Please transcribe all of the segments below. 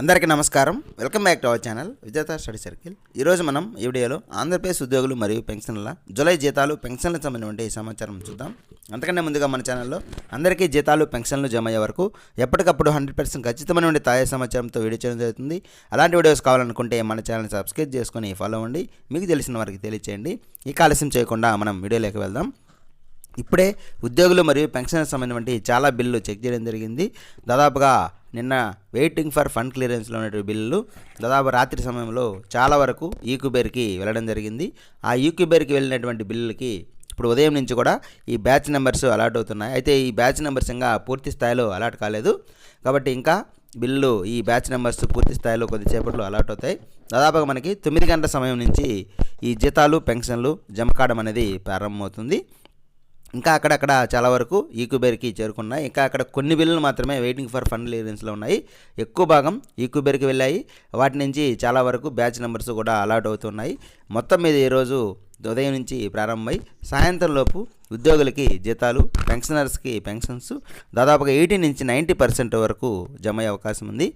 అందరికీ నమస్కారం. Welcome back to our channel విజేత స్టడీ సర్కిల్. ఈరోజు మనం ఈ వీడియోలో ఆంధ్రప్రదేశ్ ఉద్యోగులు మరియు పెన్షన్ల జూలై జీతాలు పెన్షన్లకు సంబంధించిన సమాచారం చూద్దాం. అంతకన్నా ముందుగా మన ఛానల్లో అందరికీ జీతాలు పెన్షన్లు జమ అయ్యే వరకు ఎప్పటికప్పుడు 100% ఖచ్చితమైన తాజా సమాచారంతో వీడియో చేయడం జరుగుతుంది. అలాంటి వీడియోస్ కావాలనుకుంటే మన ఛానల్ సబ్స్క్రైబ్ చేసుకొని ఫాలో అవ్వండి. మీకు తెలిసిన వారికి తెలియచేయండి. ఈ ఆలస్యం చేయకుండా మనం వీడియోలోకి వెళ్దాం. ఇప్పుడే ఉద్యోగులు మరియు పెన్షన్లకు సంబంధించిన చాలా బిల్లులు చెక్ చేయడం జరిగింది. దాదాపుగా నిన్న వెయిటింగ్ ఫర్ ఫండ్ క్లియరెన్స్లో ఉన్నటువంటి బిల్లులు దాదాపు రాత్రి సమయంలో చాలా వరకు ఈక్యూబేర్కి వెళ్ళడం జరిగింది. ఆ ఈక్యూబేర్కి వెళ్ళినటువంటి బిల్లులకి ఇప్పుడు ఉదయం నుంచి కూడా ఈ బ్యాచ్ నెంబర్స్ అలాట్ అవుతున్నాయి. అయితే ఈ బ్యాచ్ నెంబర్స్ ఇంకా పూర్తి స్థాయిలో అలాట్ కాలేదు కాబట్టి ఇంకా బిల్లు ఈ బ్యాచ్ నెంబర్స్ పూర్తి స్థాయిలో కొద్దిసేపట్లో అలాట్ అవుతాయి. దాదాపుగా మనకి 9 గంటల సమయం నుంచి ఈ జీతాలు పెన్షన్లు జమ కావడం అనేది ప్రారంభమవుతుంది. ఇంకా అక్కడక్కడ చాలా వరకు ఈక్యూబేర్కి చేరుకున్నాయి. ఇంకా అక్కడ కొన్ని బిల్లులు మాత్రమే వెయిటింగ్ ఫర్ ఫండ్ క్లియరెన్స్లో ఉన్నాయి. ఎక్కువ భాగం ఈక్యూబేర్కి వెళ్ళాయి. వాటి నుంచి చాలా వరకు బ్యాచ్ నెంబర్స్ కూడా అలాట్ అవుతున్నాయి. మొత్తం మీద ఈరోజు ఉదయం నుంచి ప్రారంభమై సాయంత్రం లోపు ఉద్యోగులకి జీతాలు, పెన్షనర్స్కి పెన్షన్స్ దాదాపుగా 80 నుంచి 90% వరకు జమ అయ్యే అవకాశం ఉంది.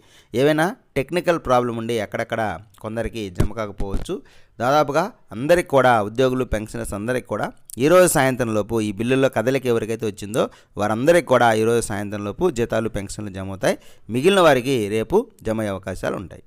ఏవైనా టెక్నికల్ ప్రాబ్లం ఉండి అక్కడక్కడ కొందరికి జమ కాకపోవచ్చు. దాదాపుగా అందరికి కూడా ఉద్యోగులు పెన్షనర్స్ అందరికి కూడా ఈరోజు సాయంత్రం లోపు ఈ బిల్లుల్లో కదలిక ఎవరికైతే వచ్చిందో వారందరికీ కూడా ఈరోజు సాయంత్రం లోపు జీతాలు పెన్షన్లు జమ అవుతాయి. మిగిలిన వారికి రేపు జమ అయ్యే అవకాశాలు ఉంటాయి.